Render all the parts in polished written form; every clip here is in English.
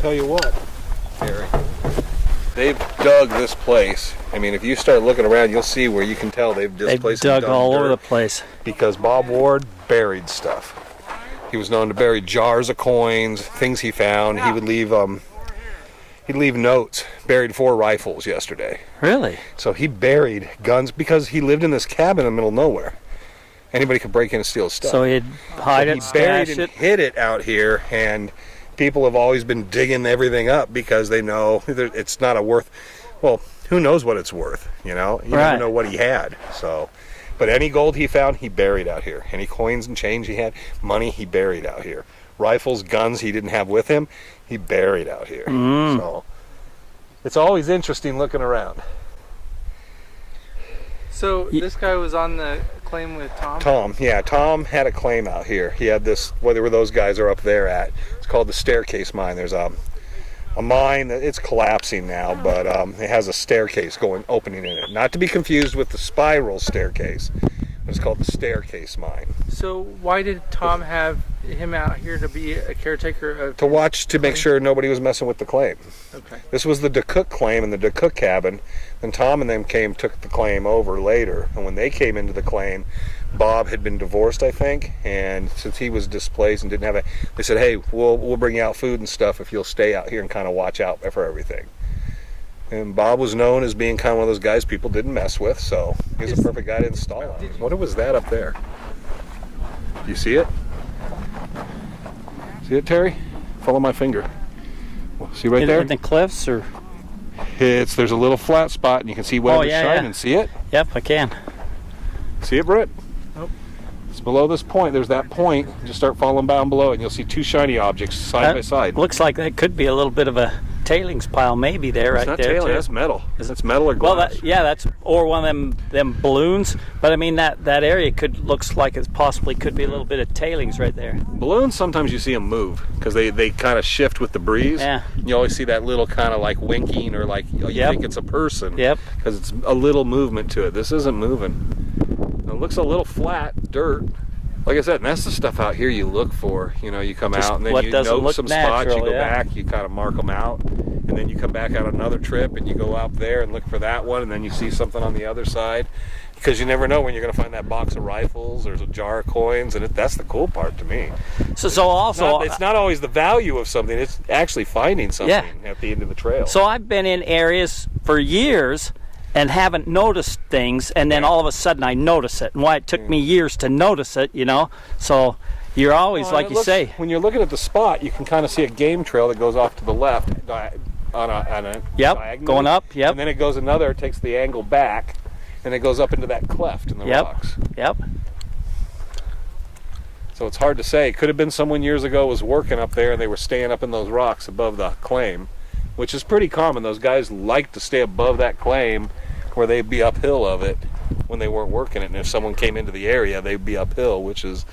tell you what, Harry. They've dug this place. I mean, if you start looking around, you'll see where you can tell they've dug all over the place. Because Bob Ward buried stuff. He was known to bury jars of coins, things he found. He would leave notes. Buried 4 rifles yesterday. Really? So he buried guns because he lived in this cabin in the middle of nowhere. Anybody could break in and steal his stuff. So he'd hide it, he buried stash and it. hid it out here, and people have always been digging everything up because they know it's not a worth. Well, who knows what it's worth? You know, you never know what he had. So, but any gold he found, he buried out here. Any coins and change he had, money he buried out here. Rifles, guns he didn't have with him, he buried out here. So it's always interesting looking around. So this guy was on the claim with Tom? Tom had a claim out here. He had this, where those guys are up there at. It's called the Staircase Mine. There's a mine that it's collapsing now, but it has a staircase opening in it. Not to be confused with the spiral staircase. It's called the Staircase Mine. So why did Tom have him out here to be a caretaker of... To watch, to make sure nobody was messing with the claim. Okay. This was the DeCook claim in the DeCook cabin. Then Tom and them took the claim over later. And when they came into the claim, Bob had been divorced, I think. And since he was displaced and didn't have they said, hey, we'll bring you out food and stuff if you'll stay out here and kind of watch out for everything. And Bob was known as being kind of one of those guys people didn't mess with, so he's a perfect guy to install on. What was that up there? Do you see it? See it, Terry? Follow my finger. See right there? In the cliffs, or? There's a little flat spot, and you can see where it's shining. See it? Yep, I can. See it, Britt? Nope. It's below this point. There's that point. Just start following down below, and you'll see 2 shiny objects side by side. Looks like that could be a little bit of a tailings pile, maybe there, right there. It's not tailing, that's metal. That's metal or glass. Well, that's or one of them balloons. But I mean that area looks like it possibly could be a little bit of tailings right there. Balloons, sometimes you see them move because they kind of shift with the breeze. Yeah. You always see that little kind of like winking or like you think it's a person. Yep. Because it's a little movement to it. This isn't moving. It looks a little flat, dirt. Like I said, and that's the stuff out here you look for. You know, you come out and then you know some spots, you go back, you kind of mark them out, and then you come back on another trip and you go out there and look for that one, and then you see something on the other side. Because you never know when you're going to find that box of rifles or a jar of coins, and that's the cool part to me. So also... It's not always the value of something, it's actually finding something at the end of the trail. So I've been in areas for years and haven't noticed things, and then all of a sudden I notice it. And why it took me years to notice it, you know? So you're always, like you say... When you're looking at the spot, you can kind of see a game trail that goes off to the left on a diagonal. Going up, And then it goes it takes the angle back, and it goes up into that cleft in the rocks. Yep. So it's hard to say. It could have been someone years ago was working up there, and they were staying up in those rocks above the claim, which is pretty common. Those guys like to stay above that claim where they'd be uphill of it when they weren't working it. And if someone came into the area, they'd be uphill, which is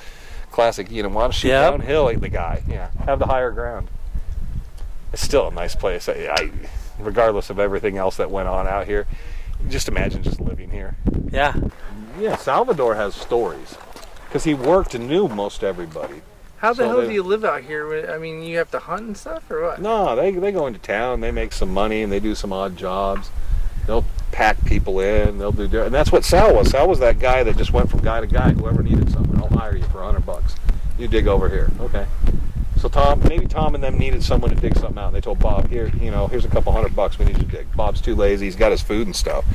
classic. You know, want to shoot downhill like the guy. Yeah, have the higher ground. It's still a nice place. Regardless of everything else that went on out here, just imagine just living here. Yeah. Yeah, Salvador has stories because he worked and knew most everybody. How the hell do you live out here? I mean, you have to hunt and stuff, or what? No, they go into town, they make some money, and they do some odd jobs. They'll pack people in, they'll do, and that's what Sal was. Sal was that guy that just went from guy to guy. Whoever needed something, I'll hire you for $100. You dig over here, okay? So maybe Tom and them needed someone to dig something out. And they told Bob, here's a couple $100 we need you to dig. Bob's too lazy, he's got his food and stuff.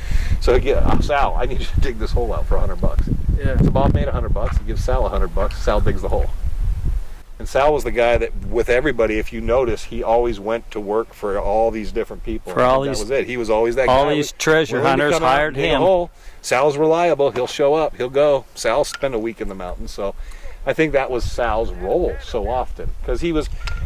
So Sal, I need you to dig this hole out for $100. Yeah. So Bob made $100. He gives Sal $100. Sal digs the hole. And Sal was the guy that, with everybody, if you notice, he always went to work for all these different people. That was it. He was always that guy. All these treasure hunters hired him. Sal's reliable. He'll show up. He'll go. Sal's spent a week in the mountains. So I think that was Sal's role so often. Because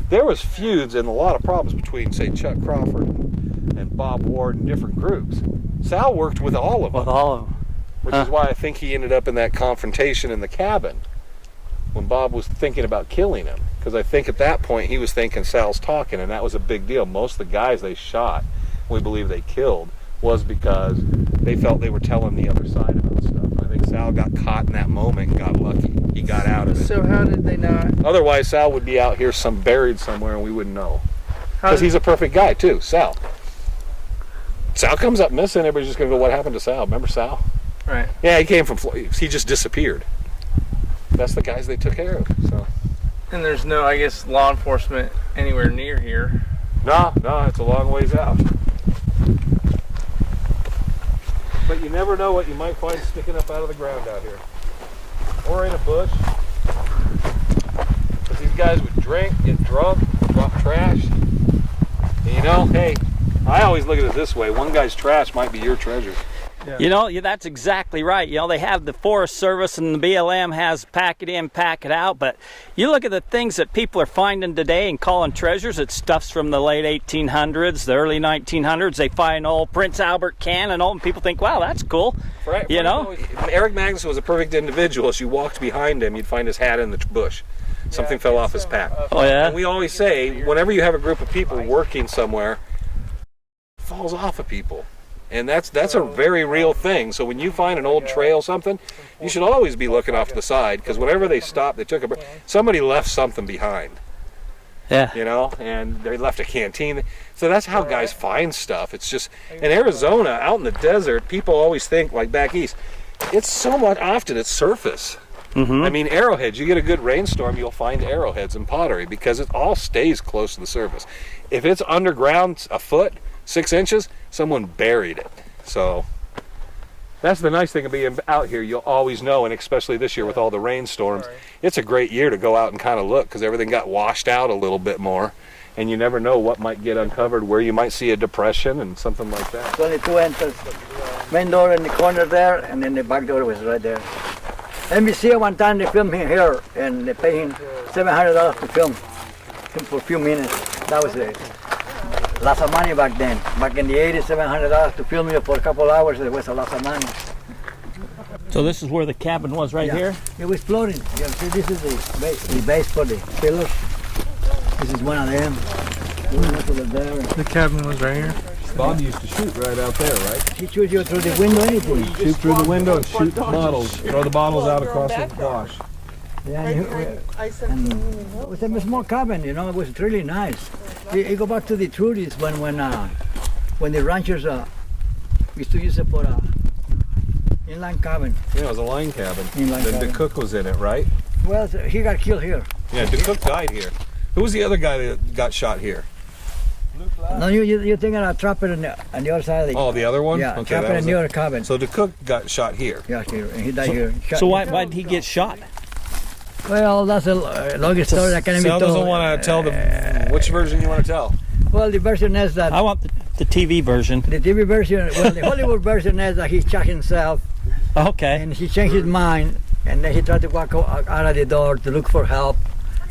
there was feuds and a lot of problems between, say, Chuck Crawford and Bob Ward and different groups. Sal worked with all of them. Which is why I think he ended up in that confrontation in the cabin when Bob was thinking about killing him, because I think at that point he was thinking Sal's talking, and that was a big deal. Most of the guys they shot, we believe they killed, was because they felt they were telling the other side about stuff. I think Sal got caught in that moment and got lucky. He got out of it. So how did they not? Otherwise, Sal would be out here buried somewhere and we wouldn't know. Because he's a perfect guy too, Sal. Sal comes up missing, everybody's just gonna go, what happened to Sal? Remember Sal? Right. Yeah, he came from Florida. He just disappeared. That's the guys they took care of. So. And there's no, I guess, law enforcement anywhere near here. No, it's a long ways out. But you never know what you might find sticking up out of the ground out here. Or in a bush. Because these guys would drink, get drunk, drop trash. And you know, hey, I always look at it this way. One guy's trash might be your treasure. Yeah. You know, that's exactly right. You know, they have the Forest Service and the BLM has pack it in, pack it out. But you look at the things that people are finding today and calling treasures. It's stuffs from the late 1800s, the early 1900s. They find old Prince Albert can and all, and people think, wow, that's cool. Right. You know? Eric Magnuson was a perfect individual. As you walked behind him, you'd find his hat in the bush. Something fell off his pack. Oh, yeah? And we always say, whenever you have a group of people working somewhere, it falls off of people. And that's a very real thing. So when you find an old trail, something, you should always be looking off to the side, because whenever they stop, they took somebody left something behind. Yeah. You know, and they left a canteen. So that's how guys find stuff. It's just in Arizona, out in the desert, people always think like back east. It's so much often it's surface. Mm-hmm. I mean, arrowheads. You get a good rainstorm, you'll find arrowheads and pottery because it all stays close to the surface. If it's underground a foot, 6 inches, someone buried it. So that's the nice thing of being out here. You'll always know, and especially this year with all the rainstorms, it's a great year to go out and kind of look because everything got washed out a little bit more, and you never know what might get uncovered, where you might see a depression and something like that. There's only two entrances. Main door in the corner there, and then the back door was right there. NBC one time they filmed him here, and they paid him $700 to film him for a few minutes. That was it. Lots of money back then. Back in the 80s, $700 to film you for a couple hours, it was a lot of money. So this is where the cabin was right here? It was floating. You see, this is the base for the pillars. This is one of them. The cabin was right here. Bob used to shoot right out there, right? He shoots you through the window, anything. Shoot through the window and shoot the bottles. Throw the bottles out across the wash. Yeah, and it was a small cabin, you know. It was really nice. You go back to the Trudies when the ranchers used to use it for a inland cabin. Yeah, it was a line cabin. Inline Then cabin. DeCook was in it, right? Well, he got killed here. Yeah, DeCook died here. Who was the other guy that got shot here? No, you're thinking of Trapper on the other side of the... Oh, the other one? Yeah, Okay, Trapper that in was the it. other cabin. So DeCook got shot here. Yeah, here, and he died here. Shot So here. why did he get shot? Well, that's a longest story that can be Sal told. doesn't want to tell the... Which version you want to tell? Well, the version is that... I want the TV version. The TV version, well, the Hollywood version is that he shot himself, Okay. and he changed his mind, and then he tried to walk out of the door to look for help.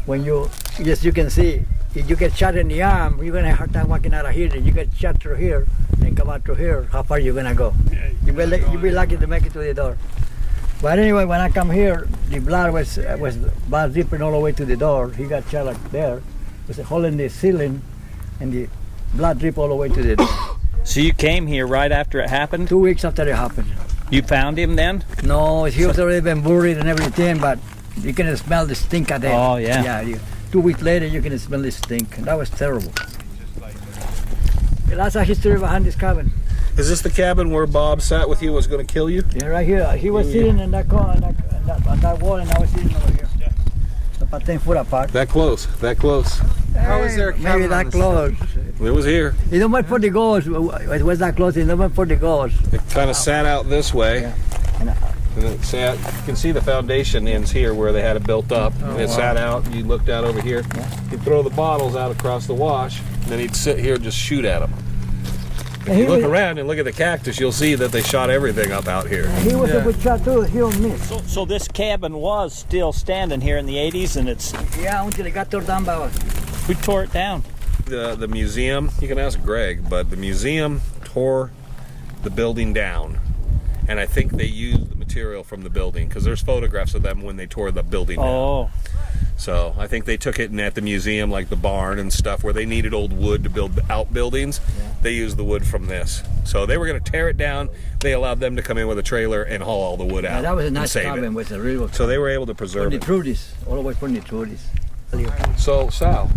When you can see, if you get shot in the arm, you're gonna have a hard time walking out of here. If you get shot through here and come out through here, how far you gonna go? You'll be lucky to make it to the door. But anyway, when I come here, the blood was dripping all the way to the door. He got shot like there. There's a hole in the ceiling, and the blood dripped all the way to the door. So you came here right after it happened? 2 weeks after it happened. You found him then? No, he was already been buried and everything, but you can smell the stink of it. Oh, yeah. Yeah, 2 weeks later, you can smell the stink. That was terrible. That's a history behind this cabin. Is this the cabin where Bob sat with you, was going to kill you? Yeah, right here. He was sitting in that corner, on that wall, and I was sitting over here. About 10 foot apart. That close, that close. How is there a cabin Maybe on that the close. It was here. He don't went for the ghost. It was that close. He don't went for the ghost. It kind of sat out this way. Yeah. And, And it sat, you can see the foundation ends here where they had it built up. And it sat out, and you looked out over here. He'd throw the bottles out across the wash, and then he'd sit here and just shoot at them. If you look around and look at the cactus, you'll see that they shot everything up out here. He was a good shot too. He don't miss. So this cabin was still standing here in the 80s, and it's... Yeah, until it got torn down by us. Who tore it down? The museum, you can ask Greg, but the museum tore the building down. And I think they used the material from the building, because there's photographs of them when they tore the building down. Oh. So I think they took it in at the museum, like the barn and stuff, where they needed old wood to build outbuildings. Yeah. They used the wood from this. So they were going to tear it down. They allowed them to come in with a trailer and haul all the wood out. Yeah, that was a nice cabin. Was a real. So they were able to preserve it. From the Trudies, all the way from the Trudies. So Sal,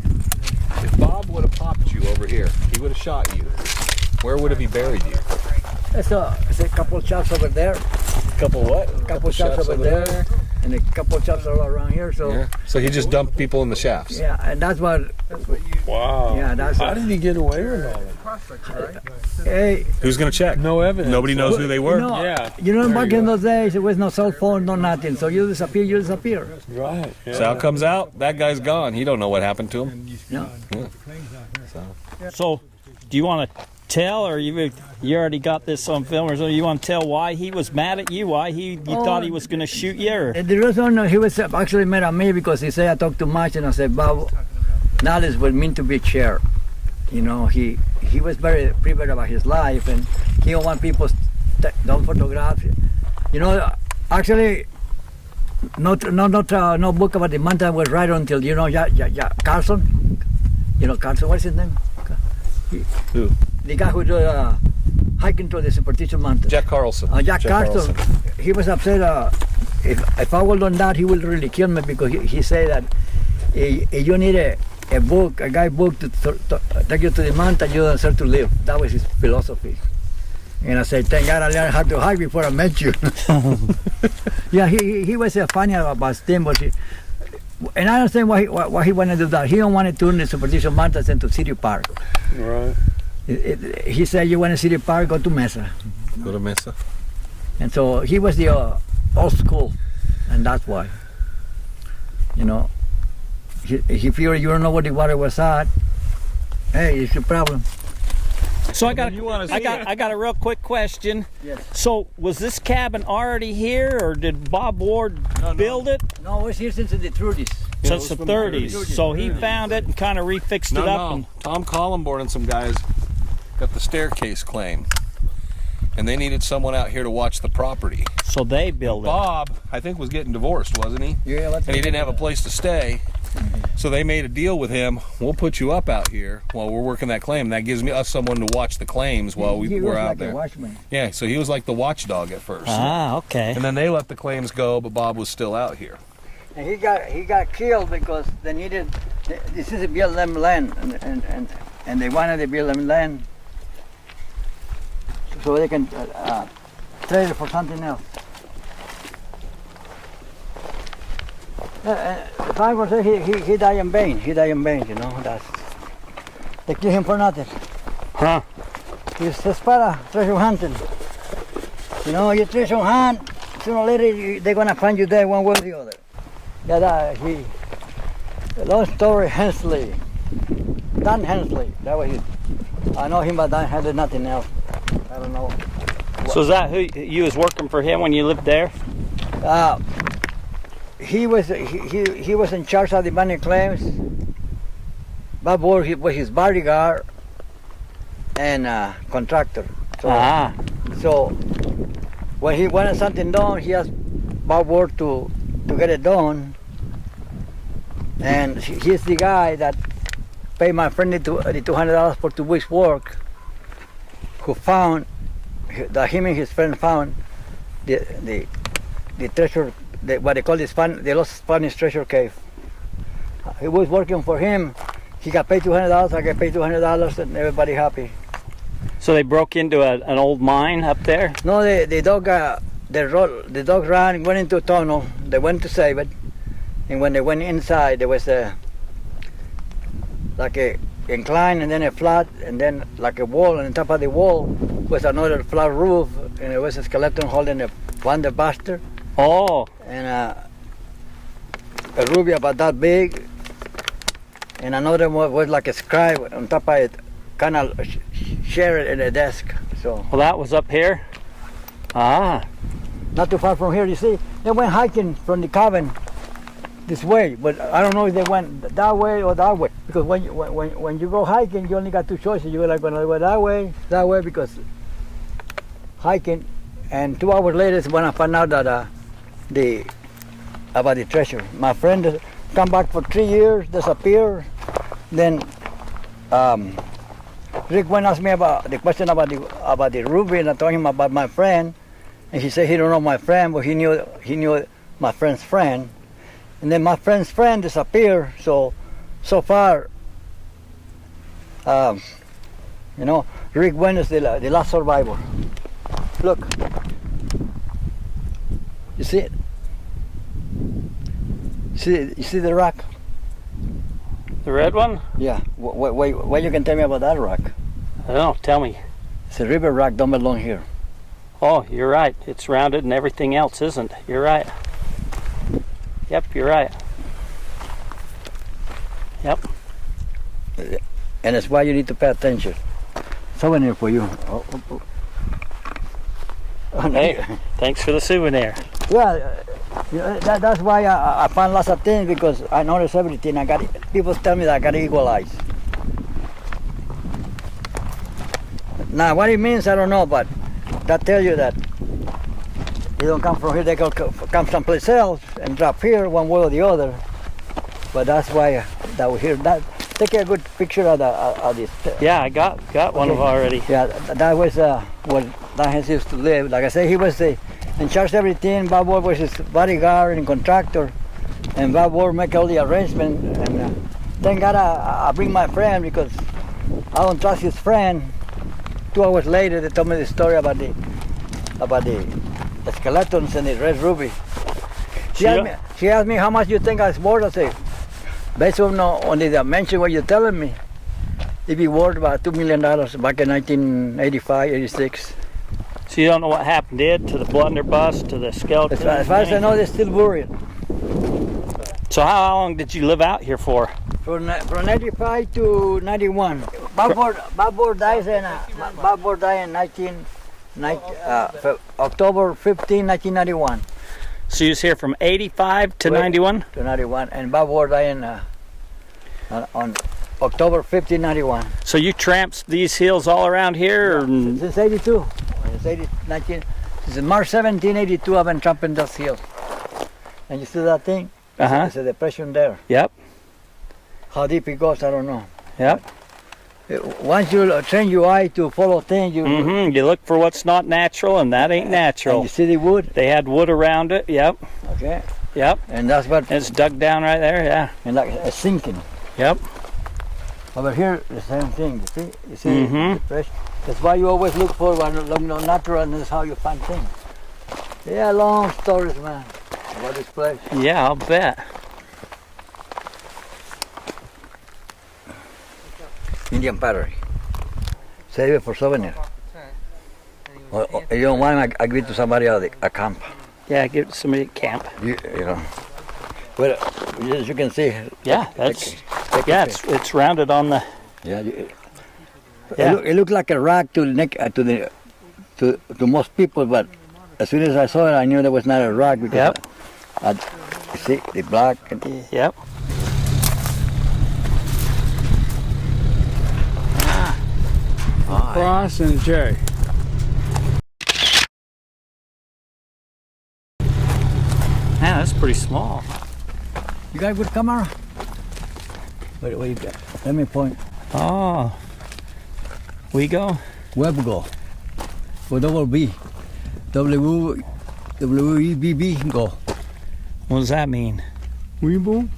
If Bob would have popped you over here, he would have shot you. Where would have he buried you? It's a couple shops over there. Couple what? Couple shops over there. And a couple shops all around here. So Yeah. So he just dumped people in the shafts. yeah, and that's what. Wow. Yeah, that's. How did he get away with all that? Hey, Who's gonna check? No evidence. Nobody knows who they were. Yeah. Back in those days, there was no cell phone, no nothing. So you disappear. Right. Yeah. Sal comes out, that guy's gone. He don't know what happened to him. Yeah. So, do you want to tell, or you already got this on film, or so you want to tell why he was mad at you? Why you thought he was going to shoot you? Or? The reason he was actually mad at me because he said I talk too much, and I said, Bob, knowledge was meant to be shared. You know, he was very private about his life, and he don't want people don't photograph. You know, actually, no book about the mountain was right until Carlson. You know Carlson, what's his name? Who? The guy who do hiking through the Superstition Mountains. Jack Carlson. Jack Carlson. He was upset. If I would done that, he will really kill me because he said that if you need a guide book to take you to the mountain, you don't deserve to live. That was his philosophy. And I said, thank God I learned how to hike before I met you. Yeah, he was funny about him, but and I understand why he wanted to do that. He don't want to turn the Superstition Mountains into City Park. Right. He said, you want a City Park, go to Mesa. Go to Mesa. And so he was the old school, and that's why. You know, if you don't know where the water was at, hey, it's a problem. So I got a real quick question. Yes. So was this cabin already here, or did Bob Ward build it? No, it was here since the 30s. Since the 30s. So he found it and kind of refixed it up. And Tom Collenborn and some guys got the staircase claim, and they needed someone out here to watch the property. so they built it. Bob, I think, was getting divorced, wasn't he? Yeah, And he didn't have a place to stay. So they made a deal with him. We'll put you up out here while we're working that claim. That gives us someone to watch the claims while we're out there. Yeah, so he was like the watchdog at first. Ah, okay. And then they let the claims go, but Bob was still out here. And he got killed because they needed. This is a BLM land, and they wanted the BLM land so they can trade it for something else. If I were to say he died in vain. He died in vain, you know. They killed him for nothing. Huh? He's just para treasure hunting. You know, you treasure hunt, sooner or later they're gonna find you there one way or the other. Yeah, the long story, Hensley. Dan Hensley, that was his. I know him, but Dan had nothing else. I don't know. So is that who you was working for him when you lived there? He was in charge of the money claims. Bob Ward was his bodyguard and contractor. So when he wanted something done, he asked Bob Ward to get it done. And he's the guy that paid my friend the $200 for 2 weeks' work, who found that him and his friend found the treasure. What they call the Lost Spanish treasure cave. He was working for him. He got paid $200. I got paid $200, and everybody happy. So they broke into an old mine up there? No, the dog ran, went into a tunnel. They went to save it, and when they went inside, there was like a incline, and then a flat, and then like a wall. And on top of the wall was another flat roof, and there was a skeleton holding a Wonder Buster. Oh. And a ruby about that big, and another one was like a scribe on top of it, kind of share it in a desk. So Well, that was up here? Ah. not too far from here. You see, they went hiking from the cabin this way, but I don't know if they went that way or that way, because when you go hiking, you only got 2 choices. You're like gonna go that way, because hiking, and 2 hours later is when I found out that about the treasure. My friend come back for 3 years, disappeared. Then Rick went and asked me about the question about the ruby, and I told him about my friend, and he said he don't know my friend, but he knew my friend's friend. And then my friend's friend disappeared. So far, You know, Rick Wayne is the last survivor. Look. You see it? You see the rock? The red one? Yeah. What you can tell me about that rock? I don't know. Tell me. It's a river rock, don't belong here. Oh, you're right. It's rounded and everything else isn't. You're right. Yep, you're right. Yep. And that's why you need to pay attention. Souvenir for you. Hey, thanks for the souvenir. Yeah, that's why I found lots of things, because I notice everything. People tell me that I got eagle eyes. Now, what it means, I don't know, but that tell you that they don't come from here. They come someplace else and drop here, one way or the other. But that's why that we're here. Take a good picture of this. Yeah, I got one of already. Yeah, that was where Diane used to live. Like I say, he was in charge of everything. Bob Ward was his bodyguard and contractor, and Bob Ward make all the arrangements. And thank God I bring my friend, because I don't trust his friend. 2 hours later, they told me the story about the skeletons and the red ruby. She asked me how much you think I was worth. I say, based on the dimension what you're telling me, it'd be worth about $2 million back in 1985, 86. So you don't know what happened to the blunderbuss, to the skeleton? As far as I know, they're still buried. So how long did you live out here for? From 95 to 91. Bob Ward died in October 15, 1991. So you was here from 85 to 91? To 91, and Bob Ward died on October 15, 91. So you tramped these hills all around here? Since 82. Since March 17, 82, I've been tramping those hills. And you see that thing? There's a depression there. Yep. How deep it goes, I don't know. Yep. Once you train your eye to follow things, you look for what's not natural, and that ain't natural. And you see the wood? They had wood around it, yep. Okay. Yep. And that's what... It's dug down right there, yeah. And like a sinking. Yep. Over here, the same thing, you see depression. That's why you always look for natural, and that's how you find things. Yeah, long stories, man, about this place. Yeah, I'll bet. Indian pottery. Save it for souvenir. Or you don't want, I give it to somebody at a camp. Yeah, give it to somebody at camp. You know. Well, as you can see. Yeah, it's rounded on the. Yeah. It looked like a rock to most people, but as soon as I saw it, I knew that was not a rock, because you see the black. Yep. Ross and Jerry. Man, that's pretty small. You got a good camera? Wait, let me point. Oh. We go? Web go. With double B. W-E-B-B go. What does that mean? Weeble?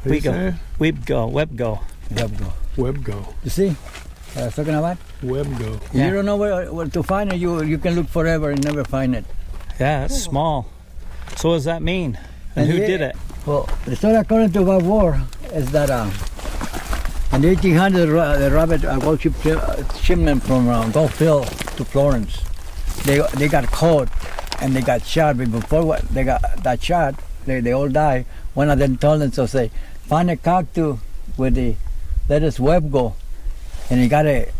We go. Web go. Web go. Web go. You see what I was talking about? Web go. Yeah. You don't know where to find it, you can look forever and never find it. Yeah, it's small. So what does that mean? And who did it? Well, the story according to Bob Ward is that in the 1800s, the rabbit gold shipment from Gulf Hill to Florence, they got caught and they got shot. But before they got that shot, they all died. One of them told them to say, find a cactus with the lettuce web go, and he got a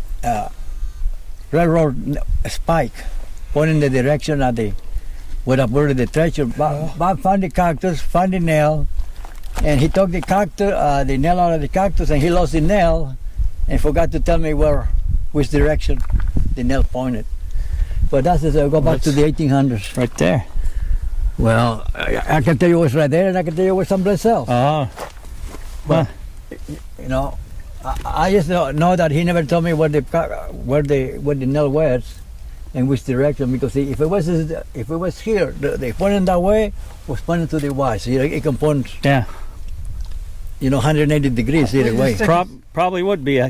railroad spike pointing the direction of the where I buried the treasure. Bob found the cactus, found the nail, and he took the nail out of the cactus, and he lost the nail, and forgot to tell me which direction the nail pointed. But that's go back to the 1800s. Right there. Well, I can tell you what's right there, and I can tell you what's someplace else. Oh. But you know, I just know that he never told me where the nail was and which direction, because if it was here, the pointing that way was pointing to the west. So it can point. Yeah. 180 degrees either way. Probably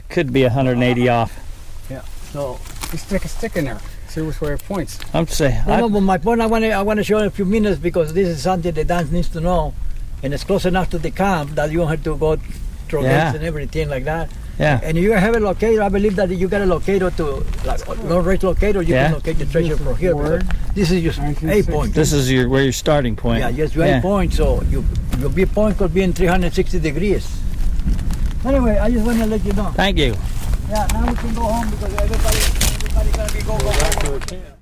could be 180 off. So Just stick a stick in there. See which way it points. I'm saying. no, but my point, I want to show in a few minutes because this is something the dance needs to know, and it's close enough to the camp that you don't have to go through gates and everything like that. Yeah. And you have a locator. I believe that you got a locator to long-range locator. You can locate the treasure from here. Because this is just a point. This is where your starting point. Yeah, just a point. So your B point could be in 360 degrees. Anyway, I just want to let you know. Thank you. Yeah, now we can go home because everybody gonna be go.